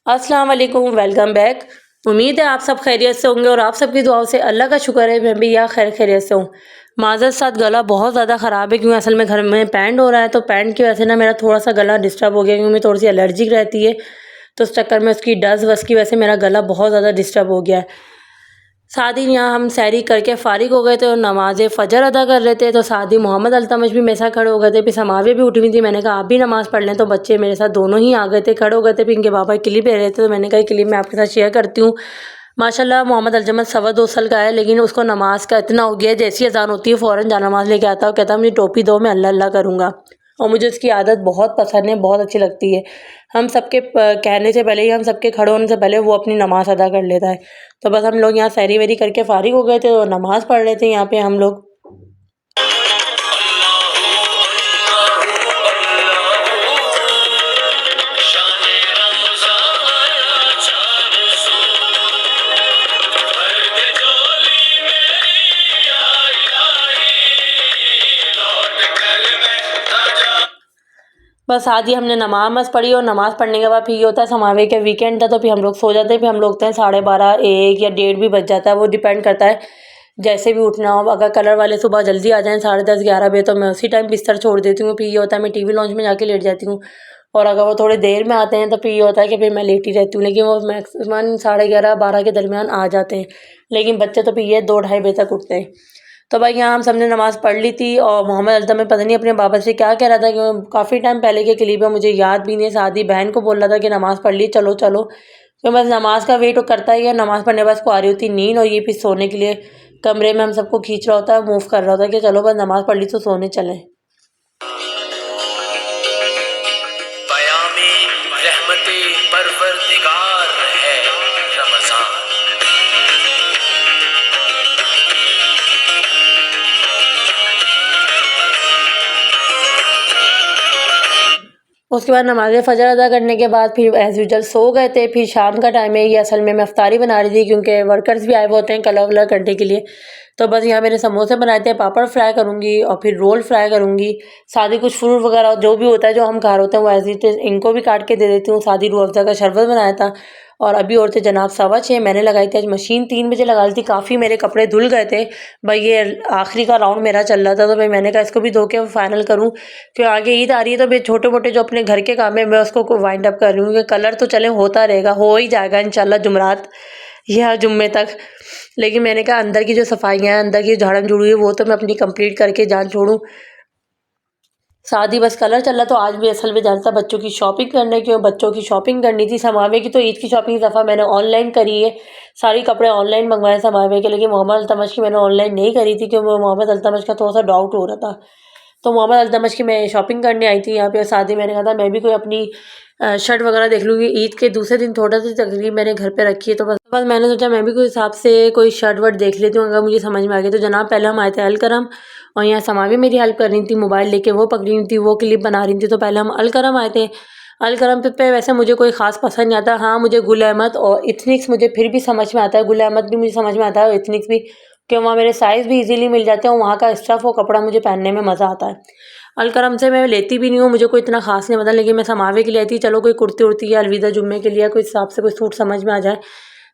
अस्सलाम वालेकुम, welcome back. उम्मीद है आप सब खैरियत से होंगे और आप सबकी दुआओं से अल्लाह का शुक्र है मैं भी यहाँ खैरियत से हूँ। माज़रत साथ गला बहुत ज़्यादा ख़राब है क्योंकि असल में घर में पैंट हो रहा है, तो पैंट की वजह से ना मेरा थोड़ा-सा गला डिस्टर्ब हो गया क्योंकि मुझे थोड़ी-सी एलर्जिक रहती है। तो उस चक्कर में उसकी डज़ वज़ की वजह से मेरा गला बहुत ज़्यादा डिस्टर्ब हो गया है। साथ ही यहाँ हम सहरी करके फ़ारिग हो गए थे और नमाज़ फ़जर अदा कर रहे थे, तो साथ ही मोहम्मद अल्तमश भी मेरे साथ खड़े हो गए थे। फिर समाविया भी उठी हुई थी, मैंने कहा आप भी नमाज़ पढ़ लें, तो बच्चे मेरे साथ दोनों ही आ गए थे, खड़े हो गए थे। फिर इनके पापा क्लिप ले रहे थे, तो मैंने कहा क्लिप मैं आपके साथ शेयर करती हूँ। माशाल्लाह मोहम्मद अल्तमश 2.25 साल का है, लेकिन उसको नमाज़ का इतना हो गया है, जैसी अज़ान होती है फ़ौरन जानमाज़ लेके आता है और कहता है मुझे टोपी दो, मैं अल्लाह अल्लाह करूँगा। और मुझे उसकी आदत बहुत पसंद है, बहुत अच्छी लगती है। हम सबके कहने से पहले ही, हम सबके खड़े होने से पहले वो अपनी नमाज़ अदा कर लेता है। तो बस हम लोग यहाँ सहरी-वहरी करके फ़ारिग हो गए थे और नमाज़ पढ़ रहे थे यहाँ पे हम लोग। बस आज ही हमने नमाज़ पढ़ी और नमाज़ पढ़ने के बाद फिर ये होता है समावे के वीकेंड था, तो फिर हम लोग सो जाते हैं। फिर हम लोग उठते हैं 12:30, 1 या 1:30 भी बज जाता है, वो डिपेंड करता है जैसे भी उठना हो। अगर कलर वाले सुबह जल्दी आ जाएँ 10:30, 11 बजे, तो मैं उसी टाइम बिस्तर छोड़ देती हूँ। फिर ये होता है मैं टीवी लॉन्च में जाके लेट जाती हूँ। और अगर वो थोड़ी देर में आते हैं तो फिर ये होता है कि फिर मैं लेटी रहती हूँ, लेकिन वो मैक्सिमम 11:30, 12 के दरमियान आ जाते हैं। लेकिन बच्चे तो फिर ये 2 ढाई बजे तक उठते हैं। तो भाई यहाँ हम सबने नमाज़ पढ़ ली थी और मोहम्मद अल्तमश पता नहीं अपने बाबा से क्या कह रहा था कि काफ़ी टाइम पहले की क्लिप है, मुझे याद भी नहीं है। सादी बहन को बोल रहा था कि नमाज़ पढ़ ली, चलो चलो। तो बस नमाज़ का वेट करता ही है। नमाज़ पढ़ने के बाद उसको आ रही होती नींद और ये फिर सोने के लिए कमरे में हम सबको खींच रहा होता है, मूव कर रहा होता है कि चलो बस नमाज़ पढ़ ली तो सोने चलें। पयामे रहमते परवरदिगार है रमज़ान। उसके बाद नमाज़ फ़जर अदा करने के बाद फिर एज़ यूजुअल सो गए थे। फिर शाम का टाइम है, ये असल में मैं इफ्तारी बना रही थी क्योंकि वर्कर्स भी आए हुए होते हैं कलर वलर करने के लिए। तो बस यहाँ मैंने समोसे बनाए थे, पापड़ फ्राई करूँगी और फिर रोल फ्राई करूँगी। साथ ही कुछ फ्रूट वगैरह जो भी होता है जो हम खा रहे होते हैं वो एज़ इट इज़ इनको भी काट के दे देती हूँ। साथ ही रूह अफ़ज़ा का शरबत बनाया था। और अभी और थे जनाब 6:15 मैंने लगाई थी। आज मशीन 3 बजे लगा ली थी, काफ़ी मेरे कपड़े धुल गए थे। भाई ये आखिरी का राउंड मेरा चल रहा था, तो भाई मैंने कहा इसको भी धो के फाइनल करूँ, क्योंकि आगे ईद आ रही है। तो भाई छोटे-मोटे जो अपने घर के काम है मैं उसको वाइंड अप कर रही हूँ कि कलर तो चले होता रहेगा, हो ही जाएगा इंशाल्लाह जुमरात या जुम्मे तक। लेकिन मैंने कहा अंदर की जो सफाइयाँ हैं, अंदर की झाड़म-झाड़ू है वो तो मैं अपनी कंप्लीट करके जान छोड़ूँ। साथ ही बस कलर चल रहा, तो आज भी असल में जाना था बच्चों की शॉपिंग करने की और बच्चों की शॉपिंग करनी थी। समावे की तो ईद की शॉपिंग इस दफ़ा मैंने ऑनलाइन करी है। सारी कपड़े ऑनलाइन मंगवाए समावे के, लेकिन मोहम्मद अल्तमश की मैंने ऑनलाइन नहीं करी थी क्योंकि मोहम्मद अल्तमश का थोड़ा-सा डाउट हो रहा था। तो मोहम्मद अल्तमश की मैं शॉपिंग करने आई थी यहाँ पे और साथ ही मैंने कहा था मैं भी कोई अपनी शर्ट वगैरह देख लूँगी। ईद के दूसरे दिन थोड़ा-सी तकरीब मैंने घर पे रखी है, तो बस मैंने सोचा मैं भी कोई हिसाब से कोई शर्ट वर्ट देख लेती हूँ, अगर मुझे समझ में आ गई। तो जनाब पहले हम आए थे अलकरम और यहाँ समावी मेरी हेल्प कर रही थी, मोबाइल लेके वो पकड़ी हुई थी, वो क्लिप बना रही थी। तो पहले हम अलकरम आए थे। अलकरम पे वैसे मुझे कोई ख़ास पसंद नहीं आता। हाँ, मुझे गुल अहमद और इथनिक्स मुझे फिर भी समझ में आता है। गुल अहमद भी मुझे समझ में आता है और इथनिक्स भी, क्योंकि वहाँ मेरे साइज़ भी ईज़िली मिल जाते हैं और वहाँ का स्टफ़ और कपड़ा मुझे पहनने में मज़ा आता है। अलकरम से मैं लेती भी नहीं हूँ, मुझे कोई इतना ख़ास नहीं पता, लेकिन मैं समावे के लिए आई थी, चलो कोई कुर्ती-वुर्ती या अलविदा जुम्मे के लिए कोई हिसाब से कोई सूट समझ में आ जाए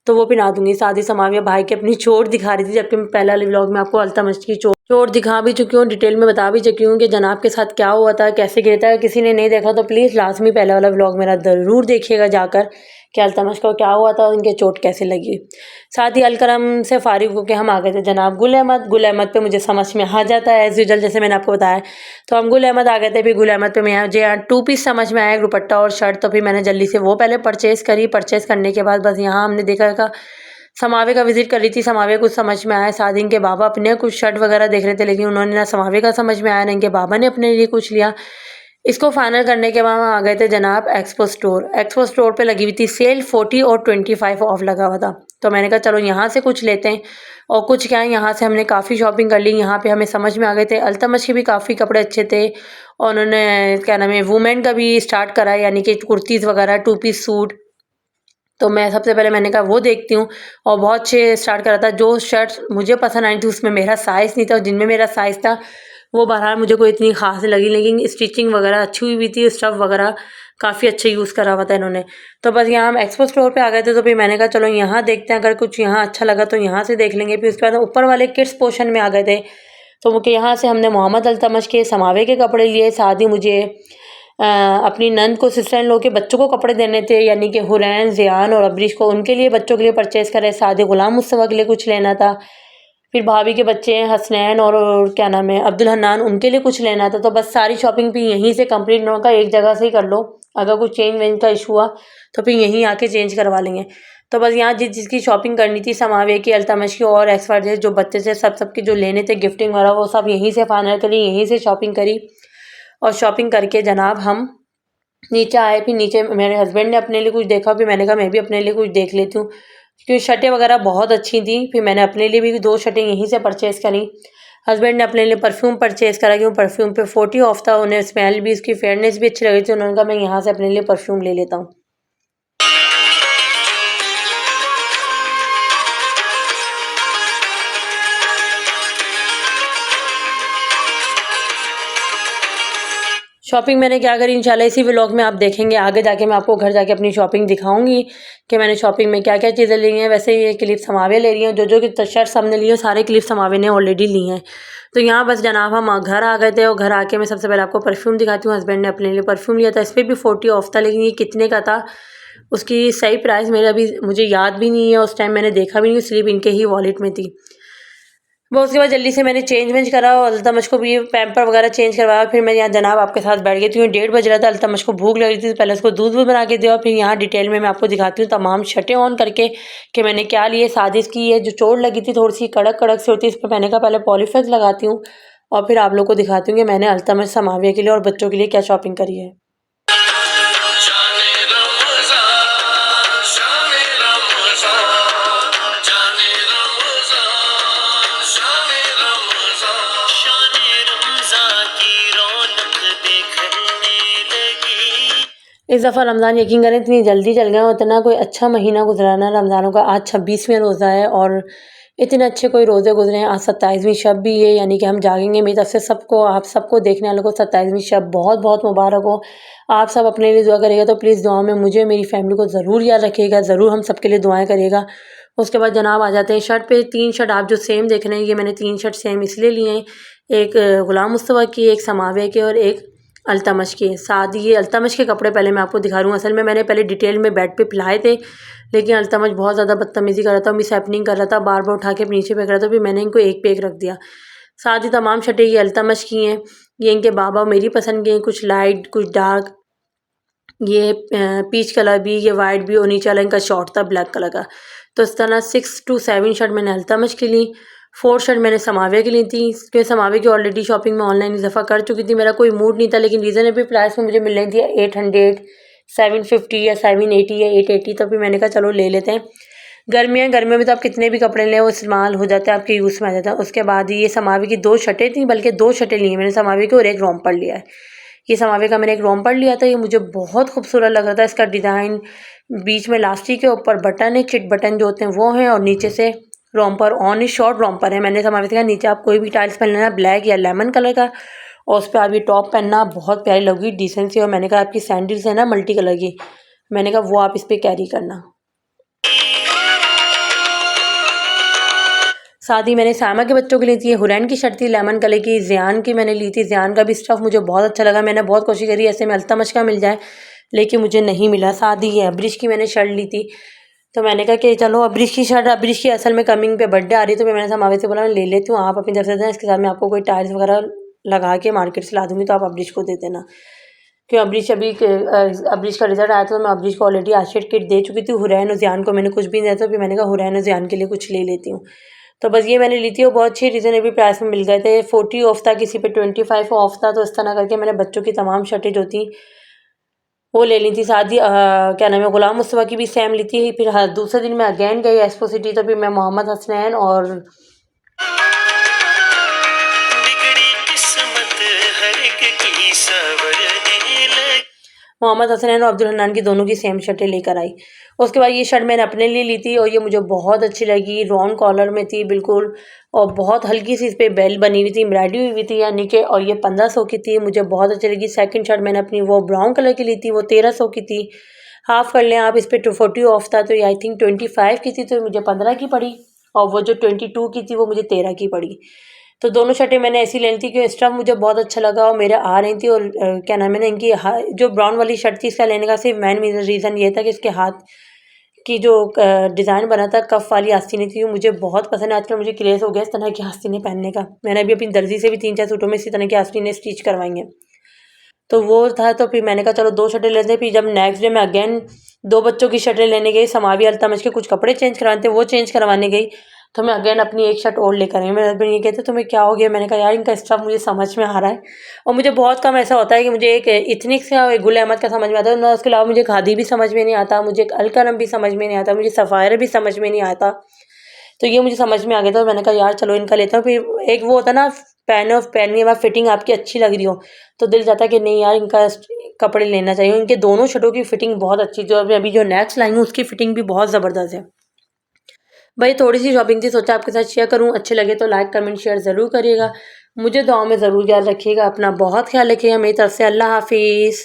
तो वो पहना दूँगी। साथ ही समाविया भाई की अपनी चोट दिखा रही थी, जबकि मैं पहले वाले व्लॉग में आपको अल्तमश की चोट दिखा भी चुकी हूँ, डिटेल में बता भी चुकी हूँ कि जनाब के साथ क्या हुआ था, कैसे गिरा था। किसी ने नहीं देखा तो प्लीज़ लाज़मी पहले वाला व्लॉग मेरा ज़रूर देखिएगा जाकर कि अल्तमश को क्या हुआ था और उनकी चोट कैसे लगी। साथ ही अलकरम से फ़ारिग होके हम आ गए थे जनाब गुल अहमद। गुल अहमद पे मुझे समझ में आ जाता है एज़ यूजुअल, जैसे मैंने आपको बताया। तो हम गुल अहमद आ गए थे। फिर गुल अहमद पे मुझे यहाँ 2 पीस समझ में आया, दुपट्टा और शर्ट, तो फिर मैंने जल्दी से वो पहले परचेज़ करी। परचेज़ करने के बाद बस यहाँ हमने देखा का समावे का विज़िट कर रही थी। समावे कुछ समझ में आया। साथ ही इनके बाबा अपने कुछ शर्ट वगैरह देख रहे थे, लेकिन उन्होंने ना समावे का समझ में आया ना इनके बाबा ने अपने लिए कुछ लिया। इसको फाइनल करने के बाद हम आ गए थे जनाब एक्सपो स्टोर। एक्सपो स्टोर पे लगी हुई थी सेल, 40 और 25 ऑफ लगा हुआ था। तो मैंने कहा चलो यहाँ से कुछ लेते हैं। और कुछ क्या है, यहाँ से हमने काफ़ी शॉपिंग कर ली। यहाँ पे हमें समझ में आ गए थे अल्तमश के भी काफ़ी कपड़े अच्छे थे और उन्होंने क्या नाम है वुमेन का भी स्टार्ट करा है, यानी कि कुर्तीज़ वगैरह, 2 पीस सूट। तो मैं सबसे पहले मैंने कहा वो देखती हूँ और बहुत अच्छे स्टार्ट करा था। जो शर्ट्स मुझे पसंद आई थी उसमें मेरा साइज़ नहीं था और जिनमें मेरा साइज़ था वो बहरहाल मुझे कोई इतनी ख़ास नहीं लगी, लेकिन स्टिचिंग वगैरह अच्छी हुई थी, स्टफ़ वगैरह काफ़ी अच्छे यूज़ करा हुआ था इन्होंने। तो बस यहाँ हम एक्सपो स्टोर पे आ गए थे, तो फिर मैंने कहा चलो यहाँ देखते हैं, अगर कुछ यहाँ अच्छा लगा तो यहाँ से देख लेंगे। फिर उसके बाद ऊपर वाले किड्स पोर्शन में आ गए थे, तो मुझे यहाँ से हमने मोहम्मद अल्तमश के समावे के कपड़े लिए। साथ ही मुझे अपनी नंद को, सिस्टर इन लॉ के बच्चों को कपड़े देने थे, यानी कि हुरैन, ज़ियान और अब्रिश को, उनके लिए बच्चों के लिए परचेज़ करे। साथ ही गुलाम मुस्तफ़ा के लिए कुछ लेना था। फिर भाभी के बच्चे हैं हसनैन और क्या नाम है अब्दुल हन्नान, उनके लिए कुछ लेना था। तो बस सारी शॉपिंग भी यहीं से कंप्लीट ना होगा, एक जगह से ही कर लो। अगर कुछ चेंज वेंज का इशू हुआ तो फिर यहीं आके चेंज करवा लेंगे। तो बस यहाँ जिसकी शॉपिंग करनी थी, समावे की, अल्तमश की और XYZ जो बच्चे थे, सबके जो लेने थे गिफ्टिंग वाला, वो सब यहीं से फाइनल करी, यहीं से शॉपिंग करी। और शॉपिंग करके जनाब हम नीचे आए। फिर नीचे मेरे हस्बैंड ने अपने लिए कुछ देखा, फिर मैंने कहा मैं भी अपने लिए कुछ देख लेती हूँ, क्योंकि शर्टें वगैरह बहुत अच्छी थी। फिर मैंने अपने लिए भी 2 शर्टें यहीं से परचेज़ करी। हस्बैंड ने अपने लिए परफ्यूम परचेज़ करा, क्योंकि परफ्यूम पे 40 ऑफ था। उन्हें स्मेल भी, उसकी फेयरनेस भी अच्छी लग रही थी। उन्होंने कहा मैं यहाँ से अपने लिए परफ्यूम ले लेता हूँ। शॉपिंग मैंने क्या करी, इंशाल्लाह इसी व्लॉग में आप देखेंगे। आगे जाके मैं आपको घर जाके अपनी शॉपिंग दिखाऊंगी कि मैंने शॉपिंग में क्या क्या चीज़ें ली हैं। वैसे ये क्लिप समावे ले रही हैं, जो की शर्ट्स हमने ली हैं, सारे क्लिप समावे ने ऑलरेडी ली हैं। तो यहाँ बस जनाब हम घर आ गए थे, और घर आके मैं सबसे पहले आपको परफ्यूम दिखाती हूँ। हस्बैंड ने अपने लिए परफ्यूम लिया था, इस पर भी 40 ऑफ था, लेकिन ये कितने का था उसकी सही प्राइस मेरा अभी मुझे याद भी नहीं है, उस टाइम मैंने देखा भी नहीं, स्लिप इनके ही वॉलेट में थी। वो उसके बाद जल्दी से मैंने चेंज वेंज करा और अल्तमश को भी पैम्पर वगैरह चेंज करवाया। फिर मैं यहाँ जनाब आपके साथ बैठ गई थी, 1:30 बज रहा था, अल्तमश को भूख लग रही थी, तो पहले उसको दूध बना के दिया। फिर यहाँ डिटेल में मैं आपको दिखाती हूँ तमाम शर्टें ऑन करके कि मैंने क्या लिए। सादिश की ये जो चोट लगी थी थोड़ी सी कड़क कड़क से होती है, इस पर मैंने कहा पहले पॉलीफेक्स लगाती हूँ और फिर आप लोग को दिखाती हूँ कि मैंने अल्तमश, समाविया के लिए और बच्चों के लिए क्या शॉपिंग करी है। इस दफ़ा रमज़ान यकीन करें इतनी जल्दी चल गया, उतना कोई अच्छा महीना गुजरा ना रमज़ानों का। आज 26वां रोज़ा है और इतने अच्छे कोई रोज़े गुजरे हैं। आज 27वीं शब भी है, यानी कि हम जागेंगे। मेरी तरफ से सबको, आप सबको देखने वालों को 27वीं शब बहुत बहुत मुबारक हो। आप सब अपने लिए दुआ करिएगा, तो प्लीज़ दुआ में मुझे, मेरी फैमिली को ज़रूर याद रखिएगा, ज़रूर हम सबके लिए दुआएँ करिएगा। उसके बाद जनाब आ जाते हैं शर्ट पे। 3 शर्ट आप जो सेम देख रहे हैं, ये मैंने 3 शर्ट सेम इसलिए लिए हैं, एक गुलाम मुस्तफ़ा की, एक समावे की और एक अल्तमश के। साथ ही ये अल्तमश के कपड़े पहले मैं आपको दिखा रही हूँ। असल में मैंने पहले डिटेल में बेड पे पिलाए थे, लेकिन अल्तमश बहुत ज़्यादा बदतमीज़ी कर रहा था, मिसहैपनिंग कर रहा था, बार बार उठा के नीचे फेंक रहा था। फिर मैंने इनको एक पे एक रख दिया। साथ ही तमाम शर्टें ये अल्तमश की हैं, ये इनके बाबा मेरी पसंद की हैं, कुछ लाइट कुछ डार्क, ये पीच कलर भी, ये वाइट भी, और नीचे वाला इनका शॉर्ट था ब्लैक कलर का। तो इस तरह 6 to 7 शर्ट मैंने अल्तमश की ली, 4 शर्ट मैंने समावे की ली थी, क्योंकि समावे की ऑलरेडी शॉपिंग मैं ऑनलाइन इस दफ़ा कर चुकी थी। मेरा कोई मूड नहीं था, लेकिन रीज़नेबल प्राइस में मुझे मिल रही थी 800, 750 या 780 या 880। तो फिर मैंने कहा चलो ले लेते हैं। गर्मियाँ, गर्मियों में तो आप कितने भी कपड़े लें वो इस्तेमाल हो जाते हैं, आपके यूज़ में आ जाता है। उसके बाद ये समावे की 2 शर्टें थी, बल्कि 2 शर्टें ली हैं मैंने समावे की और एक रोम्पर लिया है। ये समावे का मैंने एक रोम्पर लिया था, ये मुझे बहुत खूबसूरत लग रहा था। इसका डिज़ाइन, बीच में लास्टिक के ऊपर बटन है, चिट बटन जो होते हैं वो हैं, और नीचे से रोम्पर ऑन है, शॉर्ट रोम्पर है। मैंने समावे से कहा नीचे आप कोई भी टाइल्स पहन लेना, ब्लैक या लेमन कलर का, और उस पर आप ये टॉप पहनना, बहुत प्यारी लगेगी, डिसेंट सी। और मैंने कहा आपकी सैंडल्स है ना मल्टी कलर की, मैंने कहा वो आप इस पर कैरी करना। साथ ही मैंने सामा के बच्चों के लिए थी, हुरैन की शर्ट थी लेमन कलर की, ज़ियान की मैंने ली थी। ज़ियान का भी स्टफ़ मुझे बहुत अच्छा लगा। मैंने बहुत कोशिश करी ऐसे में अल्तमश का मिल जाए, लेकिन मुझे नहीं मिला। साथ ही ये अब्रिश की मैंने शर्ट ली थी, तो मैंने कहा कि चलो अब्रिश की शर्ट, अब्रिश की असल में कमिंग पे बर्थडे आ रही है, तो मैंने समावे से बोला मैं ले लेती हूँ, आप अपनी तरफ से दें, इसके साथ मैं आपको कोई टाइल्स वगैरह लगा के मार्केट से ला दूँगी, तो आप अब्रिश को दे देना। क्यों अब्रिश अब्रिश का रिजल्ट आया था, तो मैं अब्रिश को ऑलरेडी आशीर्वाद किट दे चुकी थी। हुरैन और ज़ियान को मैंने कुछ भी नहीं दिया था, फिर मैंने कहा हुरैन और ज़ियान के लिए कुछ ले लेती हूँ। तो बस ये मैंने ली थी, वो बहुत अच्छी रीज़नेबल प्राइस में मिल गए थे। 40 ऑफ था, किसी पे 25 ऑफ था। तो इस तरह करके मैंने बच्चों की तमाम शर्टें जो थी वो ले ली थी। साथ ही क्या नाम है, गुलाम मुस्तफ़ा की भी सेम ली थी। फिर दूसरे दिन मैं अगेन गई एक्सपो सिटी, तो फिर मैं मोहम्मद हसनैन और मोहम्मद हसनैन और अब्दुल हन्नान की दोनों की सेम शर्टें लेकर आई। उसके बाद ये शर्ट मैंने अपने लिए ली थी और ये मुझे बहुत अच्छी लगी। राउंड कॉलर में थी बिल्कुल और बहुत हल्की सी इस पे बेल बनी हुई थी, एम्ब्रॉयडरी हुई थी यानी कि, और ये 1500 की थी, मुझे बहुत अच्छी लगी। सेकंड शर्ट मैंने अपनी वो ब्राउन कलर की ली थी, वो 1300 की थी। हाफ कर लें आप, इस पे 240 ऑफ था तो ये आई थिंक 25 की थी, तो मुझे 15 की पड़ी। और वो जो 22 की थी वो मुझे 13 की पड़ी। तो दोनों शर्टें मैंने ऐसी लेनी थी कि स्टफ़ मुझे बहुत अच्छा लगा और मेरे आ रही थी। और क्या नाम है ना, इनकी जो ब्राउन वाली शर्ट थी इसका लेने का सिर्फ मेन रीज़न ये था कि इसके हाथ की जो डिज़ाइन बना था, कफ वाली आस्तीनें थी, वो मुझे बहुत पसंद है। आजकल मुझे क्रेज़ हो गया इस तरह की आस्तीनें पहनने का। मैंने अभी अपनी दर्जी से भी 3-4 सूटों में इसी तरह की आस्तीनें स्टिच करवाई हैं। तो वो था, तो फिर मैंने कहा चलो 2 शर्टें लेते हैं। फिर जब नेक्स्ट डे मैं अगेन 2 बच्चों की शर्टें लेने गई, समावी अल्तमश के कुछ कपड़े चेंज करवाने थे, वो चेंज करवाने गई, तो मैं अगेन अपनी एक शर्ट और लेकर आई। मेरे हस्बैंड ये कहते तुम्हें क्या हो गया? मैंने कहा यार इनका स्टफ़ मुझे समझ में आ रहा है और मुझे बहुत कम ऐसा होता है कि मुझे एक इथनिक्स का और एक गुल अहमद का समझ में आता है ना, उसके अलावा मुझे खादी भी समझ में नहीं आता, मुझे एक अल-करम भी समझ में नहीं आता, मुझे सफ़ायर भी समझ में नहीं आता। तो ये मुझे समझ में आ गया था और मैंने कहा यार चलो इनका लेता हूँ। फिर एक वो होता है ना, पहनने के बाद फिटिंग आपकी अच्छी लग रही हो, तो दिल चाहता है कि नहीं यार इनका कपड़े लेना चाहिए। इनके दोनों शर्टों की फिटिंग बहुत अच्छी, जो अभी जो नेक्स्ट लाई हूँ उसकी फिटिंग भी बहुत ज़बरदस्त है। भाई थोड़ी सी शॉपिंग थी, सोचा आपके साथ शेयर करूँ। अच्छे लगे तो लाइक कमेंट शेयर ज़रूर करिएगा। मुझे दुआओं में ज़रूर याद रखिएगा। अपना बहुत ख्याल रखिएगा। मेरी तरफ से अल्लाह हाफिज़।